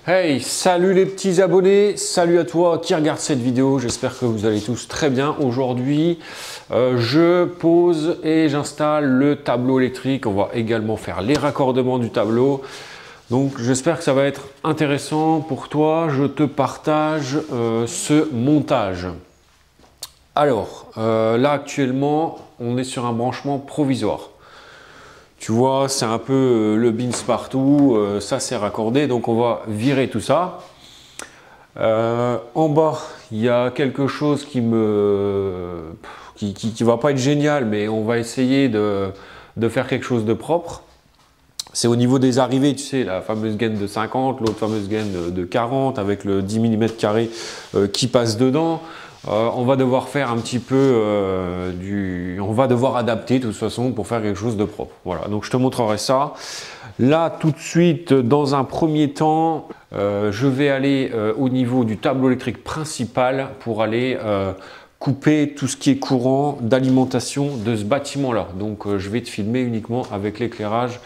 Hey, salut les petits abonnés, salut à toi qui regarde cette vidéo, j'espère que vous allez tous très bien. Aujourd'hui, je pose et j'installe le tableau électrique. On va également faire les raccordements du tableau. Donc j'espère que ça va être intéressant pour toi. Je te partage ce montage. Alors, là actuellement, on est sur un branchement provisoire. Tu vois, c'est un peu le bins partout, ça c'est raccordé, donc on va virer tout ça. En bas, il y a quelque chose qui va pas être génial, mais on va essayer de faire quelque chose de propre. C'est au niveau des arrivées, tu sais, la fameuse gaine de 50, l'autre fameuse gaine de 40 avec le 10 mm² qui passe dedans. On va devoir faire un petit peu on va devoir adapter de toute façon pour faire quelque chose de propre. Voilà, donc je te montrerai ça. Là, tout de suite, dans un premier temps, je vais aller au niveau du tableau électrique principal pour aller couper tout ce qui est courant d'alimentation de ce bâtiment-là. Donc, je vais te filmer uniquement avec l'éclairage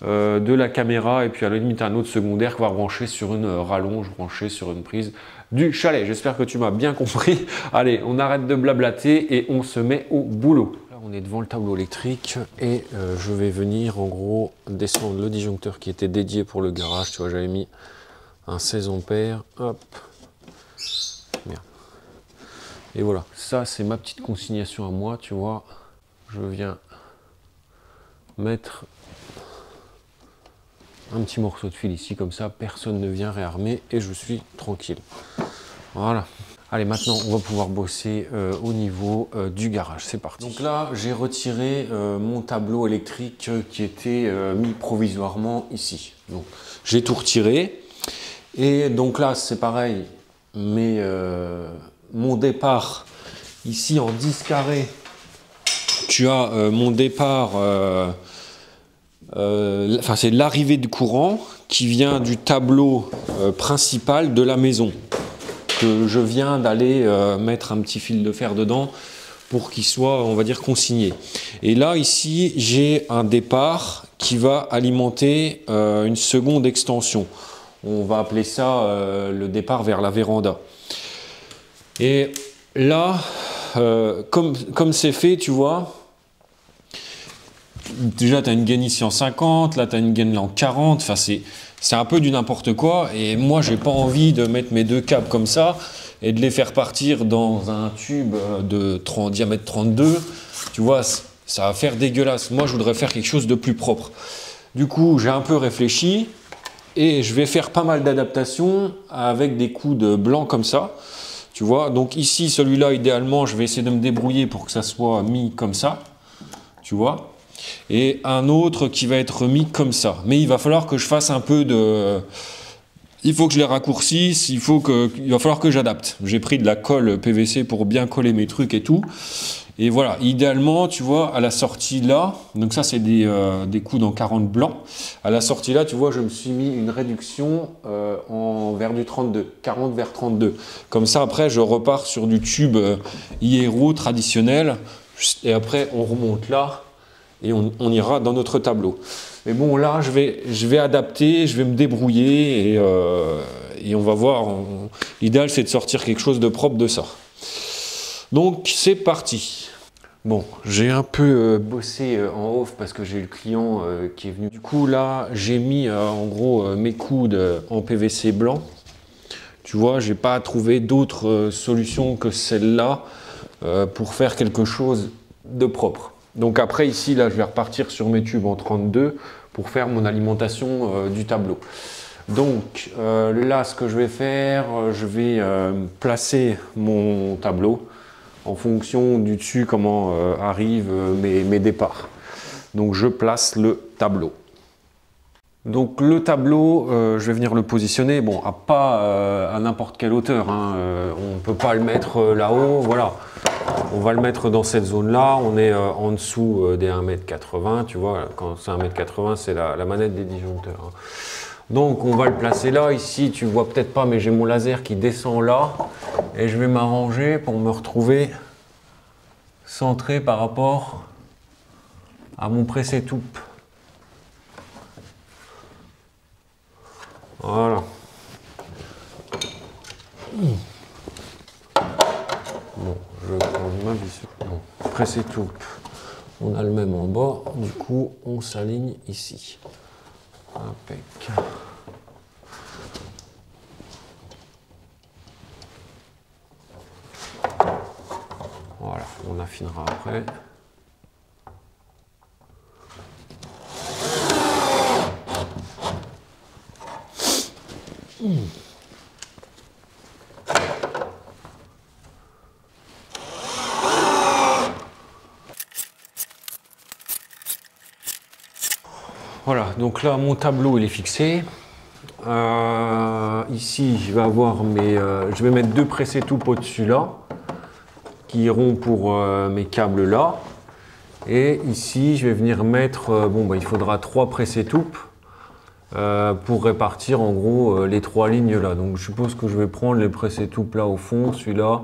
de la caméra et puis à la limite un autre secondaire qui va brancher sur une rallonge, branché sur une prise du chalet. J'espère que tu m'as bien compris. Allez, on arrête de blablater et on se met au boulot. Là, on est devant le tableau électrique et je vais venir en gros descendre le disjoncteur qui était dédié pour le garage. Tu vois, j'avais mis un 16 ampères. Hop. Merde. Et voilà, ça c'est ma petite consignation à moi, tu vois. Je viens mettre un petit morceau de fil ici, comme ça personne ne vient réarmer et je suis tranquille. Voilà. Allez, maintenant on va pouvoir bosser au niveau du garage. C'est parti. Donc là, j'ai retiré mon tableau électrique qui était mis provisoirement ici. Donc j'ai tout retiré. Et donc là, c'est pareil, mais mon départ ici en 10 carrés, tu as mon départ. Enfin, c'est l'arrivée du courant qui vient du tableau principal de la maison que je viens d'aller mettre un petit fil de fer dedans pour qu'il soit, on va dire, consigné. Et là, ici, j'ai un départ qui va alimenter une seconde extension. On va appeler ça le départ vers la véranda. Et là, comme c'est fait, tu vois, déjà, tu as une gaine ici en 50, là, tu as une gaine là en 40. Enfin, c'est un peu du n'importe quoi. Et moi, j'ai pas envie de mettre mes deux câbles comme ça et de les faire partir dans un tube de diamètre 32. Tu vois, ça va faire dégueulasse. Moi, je voudrais faire quelque chose de plus propre. Du coup, j'ai un peu réfléchi et je vais faire pas mal d'adaptations avec des coudes blancs comme ça. Tu vois, donc ici, celui-là, idéalement, je vais essayer de me débrouiller pour que ça soit mis comme ça. Tu vois. Et un autre qui va être mis comme ça. Mais il va falloir que je fasse un peu de... Il faut que je les raccourcisse, il va falloir que j'adapte. J'ai pris de la colle PVC pour bien coller mes trucs et tout. Et voilà, idéalement, tu vois, à la sortie là, donc ça c'est des coudes en 40 blanc. À la sortie là, tu vois, je me suis mis une réduction vers du 32, 40 vers 32. Comme ça, après, je repars sur du tube Hierro traditionnel. Et après, on remonte là. Et on ira dans notre tableau. Mais bon, là, je vais adapter, je vais me débrouiller et on va voir. L'idéal, c'est de sortir quelque chose de propre de ça. Donc, c'est parti. Bon, j'ai un peu bossé en off parce que j'ai le client qui est venu. Du coup, là, j'ai mis en gros mes coudes en PVC blanc. Tu vois, j'ai pas trouvé d'autre solution que celle-là pour faire quelque chose de propre. Donc après ici, là, je vais repartir sur mes tubes en 32 pour faire mon alimentation du tableau. Donc là, ce que je vais faire, je vais placer mon tableau en fonction du dessus, comment arrivent mes départs. Donc je place le tableau. Donc le tableau, je vais venir le positionner, bon, à n'importe quelle hauteur, hein, on ne peut pas le mettre là-haut, voilà. On va le mettre dans cette zone-là, on est en dessous des 1,80 m, tu vois, quand c'est 1,80 m, c'est la manette des disjoncteurs. Hein. Donc on va le placer là, ici tu vois peut-être pas, mais j'ai mon laser qui descend là, et je vais m'arranger pour me retrouver centré par rapport à mon pressé-toupe. Voilà. pressé-toupe, on a le même en bas, du coup on s'aligne ici. Impec. Voilà, on affinera après. Voilà, donc là mon tableau il est fixé. Ici je vais avoir je vais mettre 2 pressé-toupe au-dessus là, qui iront pour mes câbles là. Et ici je vais venir mettre, il faudra 3 pressé-toupe pour répartir en gros les 3 lignes là. Donc je suppose que je vais prendre les pressé-toupe là au fond, celui-là,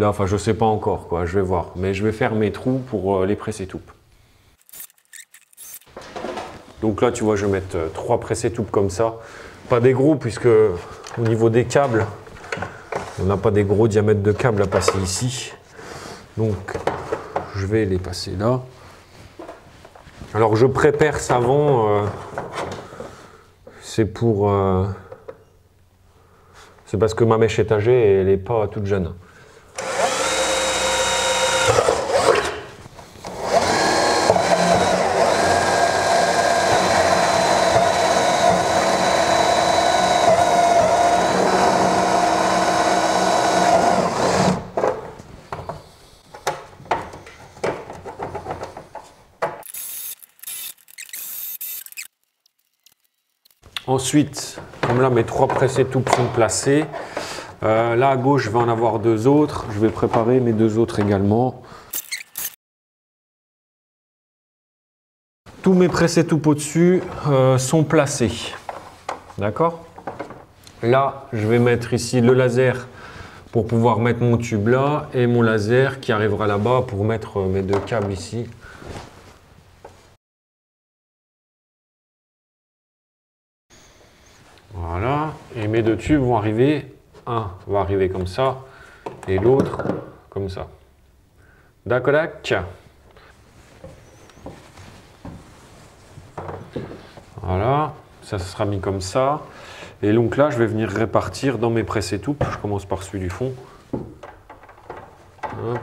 enfin je sais pas encore quoi, je vais voir. Mais je vais faire mes trous pour les pressé-toupe. Donc là, tu vois, je vais mettre 3 pressé-toupe comme ça. Pas des gros, puisque au niveau des câbles, on n'a pas des gros diamètres de câbles à passer ici. Donc, je vais les passer là. Alors, je pré-perce avant. C'est parce que ma mèche étagée, elle n'est pas toute jeune. Ensuite, comme là mes 3 pressé-toupe sont placés, là à gauche je vais en avoir 2 autres, je vais préparer mes 2 autres également. Tous mes pressé-toupe au-dessus sont placés, d'accord? Là je vais mettre ici le laser pour pouvoir mettre mon tube là et mon laser qui arrivera là-bas pour mettre mes 2 câbles ici. Voilà, et mes 2 tubes vont arriver, un va arriver comme ça, et l'autre comme ça. D'accord. Voilà, ça sera mis comme ça. Et donc là, je vais venir répartir dans mes pressé-toupe. Je commence par celui du fond. Hop.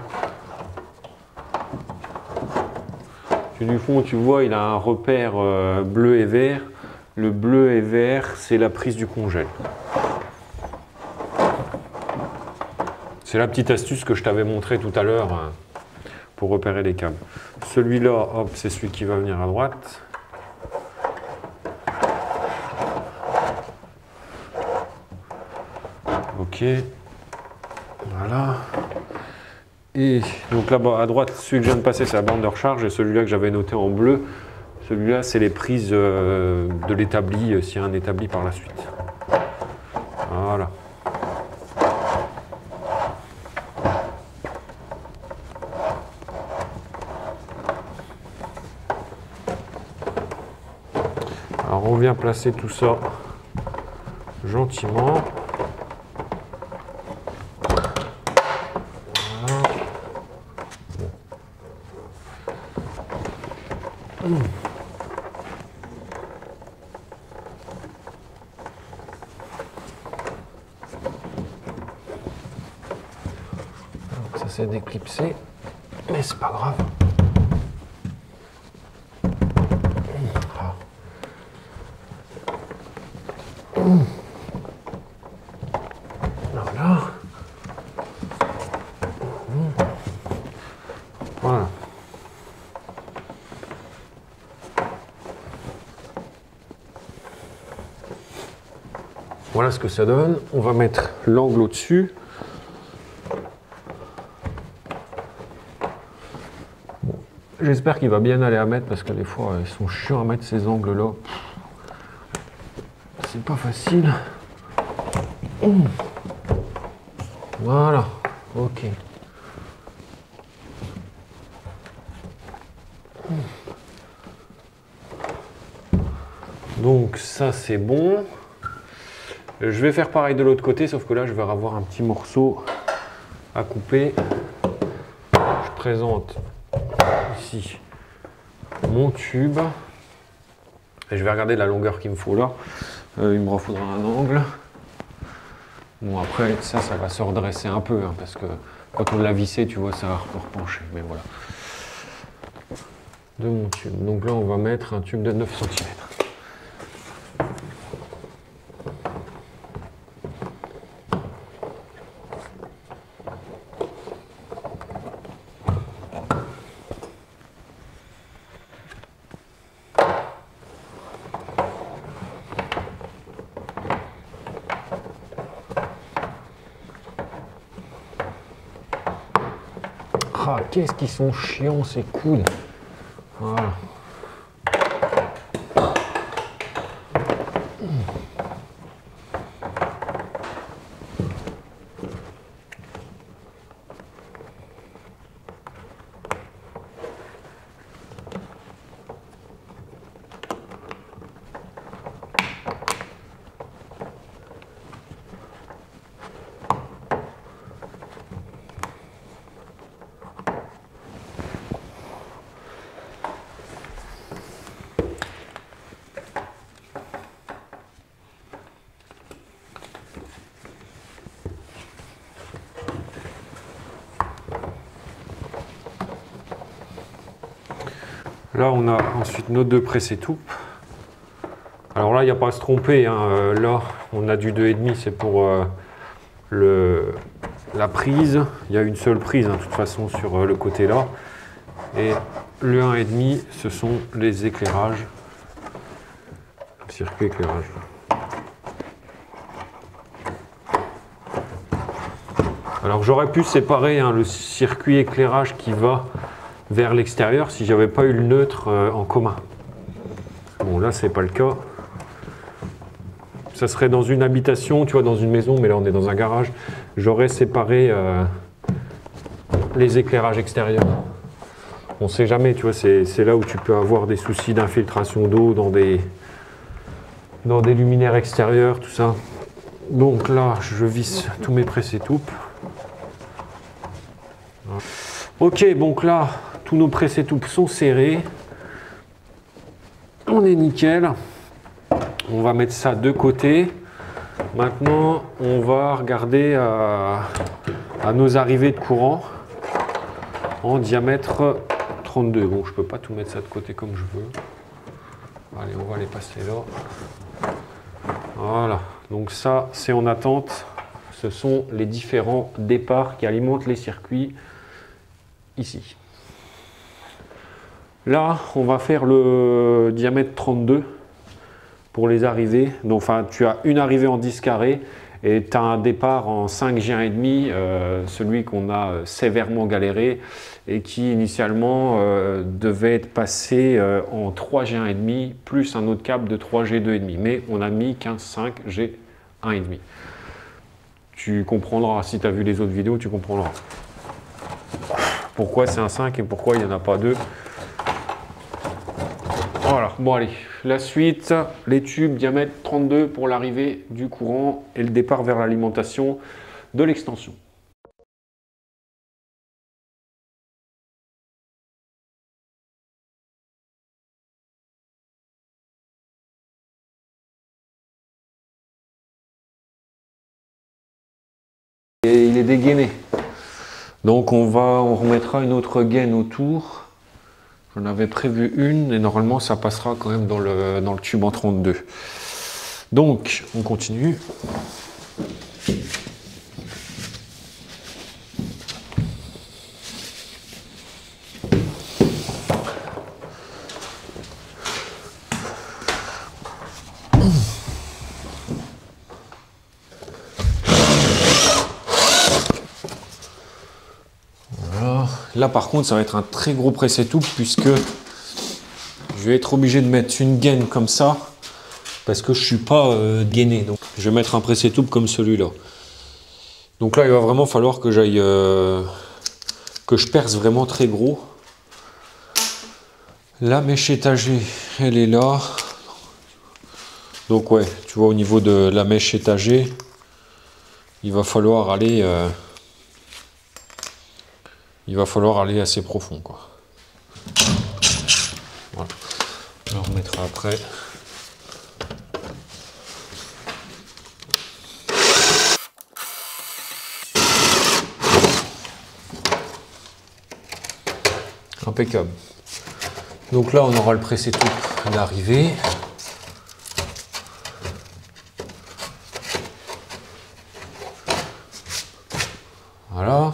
Celui du fond, tu vois, il a un repère bleu et vert. Le bleu et vert, c'est la prise du congèle. C'est la petite astuce que je t'avais montré tout à l'heure pour repérer les câbles. Celui-là, hop, c'est celui qui va venir à droite. Ok. Voilà. Et donc là-bas à droite, celui que je viens de passer, c'est la bande de recharge. Et celui-là que j'avais noté en bleu, celui-là, c'est les prises de l'établi, s'il y a un établi par la suite. Voilà. Alors on vient placer tout ça gentiment. Voilà. Ça s'est déclipsé, mais c'est pas grave. Voilà. Voilà. Voilà ce que ça donne. On va mettre l'angle au-dessus. Bon. J'espère qu'il va bien aller à mettre parce que des fois ils sont chiants à mettre ces angles-là. C'est pas facile. Voilà, ok. Donc ça c'est bon. Je vais faire pareil de l'autre côté, sauf que là je vais avoir un petit morceau à couper. Je présente ici mon tube. Et je vais regarder la longueur qu'il me faut là. Il me refaudra un angle. Bon, après, ça va se redresser un peu, hein, parce que quand on l'a vissé, tu vois, ça va repencher. Mais voilà. De mon tube. Donc là, on va mettre un tube de 9 cm. Ah, qu'est-ce qu'ils sont chiants ces coudes. Voilà. Là, on a ensuite nos deux presse-étoupe. Alors là, il n'y a pas à se tromper, hein. Là, on a du 2,5, c'est pour la prise. Il y a une seule prise, hein, de toute façon, sur le côté là. Et le 1,5, ce sont les éclairages. Le circuit éclairage. Alors j'aurais pu séparer, hein, le circuit éclairage qui va vers l'extérieur si j'avais pas eu le neutre en commun. Bon, là c'est pas le cas. Ça serait dans une habitation, tu vois, dans une maison, mais là on est dans un garage. J'aurais séparé les éclairages extérieurs. On sait jamais, tu vois, c'est là où tu peux avoir des soucis d'infiltration d'eau dans des luminaires extérieurs, tout ça. Donc là, je visse tous mes presse-étoupes. Ok, donc là, tous nos presse-étoupes sont serrés. On est nickel. On va mettre ça de côté. Maintenant, on va regarder à nos arrivées de courant en diamètre 32. Bon, je peux pas tout mettre ça de côté comme je veux. Allez, on va les passer là. Voilà. Donc ça, c'est en attente. Ce sont les différents départs qui alimentent les circuits ici. Là, on va faire le diamètre 32 pour les arrivées. Donc, enfin, tu as une arrivée en 10 carrés et tu as un départ en 5G1,5, celui qu'on a sévèrement galéré et qui initialement devait être passé en 3G1,5 plus un autre câble de 3G2,5. Mais on a mis 15,5G1,5. Tu comprendras, si tu as vu les autres vidéos, tu comprendras pourquoi c'est un 5 et pourquoi il n'y en a pas deux. Voilà, bon allez, la suite, les tubes diamètre 32 pour l'arrivée du courant et le départ vers l'alimentation de l'extension. Et il est dégainé. Donc on remettra une autre gaine autour. J'en avais prévu une et normalement ça passera quand même dans le tube en 32. Donc on continue. Là par contre ça va être un très gros presse-étoupe puisque je vais être obligé de mettre une gaine comme ça parce que je suis pas gainé. Donc je vais mettre un presse-étoupe comme celui-là. Donc là il va vraiment falloir que j'aille que je perce vraiment très gros. La mèche étagée elle est là. Donc ouais, tu vois au niveau de la mèche étagée, il va falloir aller il va falloir aller assez profond, quoi. Voilà. On le remettra après. Impeccable. Donc là, on aura le pressé tout d'arrivée. Voilà.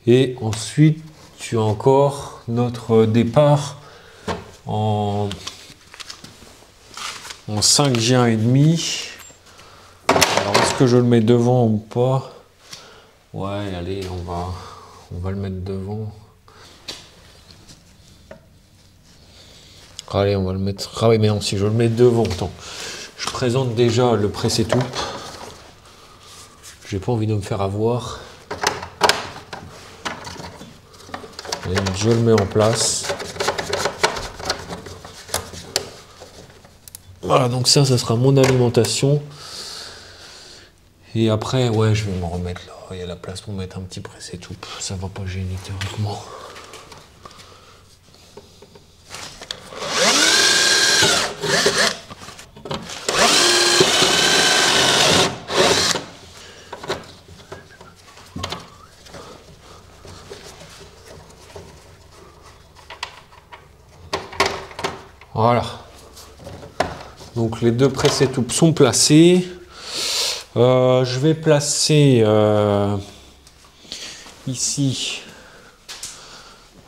Et ensuite, tu as encore notre départ en 5G1,5. Alors, est-ce que je le mets devant ou pas? Ouais, allez, on va le mettre devant. Allez, on va le mettre. Ah oui, mais non, si je le mets devant, attends. Je présente déjà le pressé tout. J'ai pas envie de me faire avoir. Allez, je le mets en place. Voilà, donc ça sera mon alimentation. Et après, ouais, je vais me remettre là. Il y a la place pour mettre un petit pressé tout. Ça va pas gêner théoriquement. Voilà. Donc les deux pressés tout sont placés. Je vais placer ici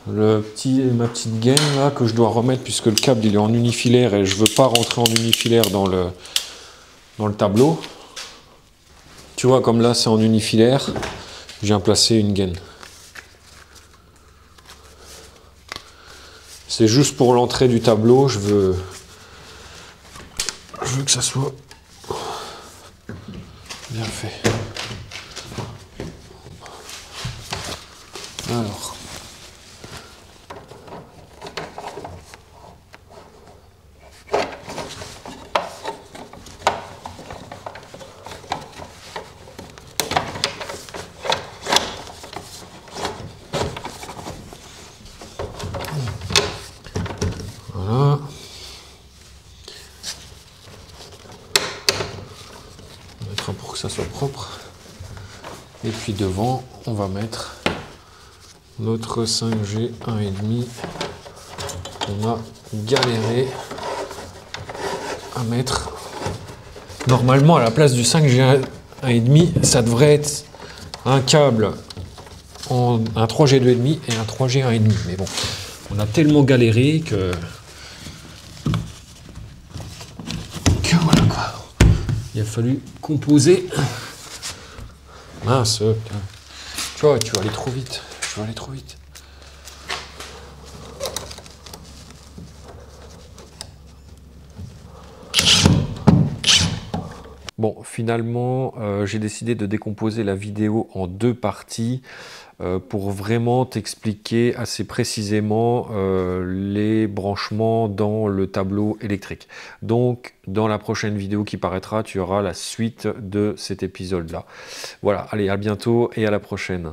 ma petite gaine là que je dois remettre puisque le câble il est en unifilaire et je veux pas rentrer en unifilaire dans le tableau. Tu vois, comme là c'est en unifilaire, je viens placer une gaine. C'est juste pour l'entrée du tableau, je veux que ça soit bien fait. Alors. Voilà. On mettra pour que ça soit propre. Et puis devant, on va mettre notre 5G 1,5. On a galéré à mettre. Normalement, à la place du 5G 1,5, ça devrait être un câble en un 3G 2,5 et un 3G 1,5. Mais bon, on a tellement galéré que voilà quoi. Il a fallu composer. Mince, tu vois, tu vas aller trop vite. Je vais aller trop vite. Bon, finalement, j'ai décidé de décomposer la vidéo en deux parties pour vraiment t'expliquer assez précisément les branchements dans le tableau électrique. Donc, dans la prochaine vidéo qui paraîtra, tu auras la suite de cet épisode-là. Voilà, allez, à bientôt et à la prochaine.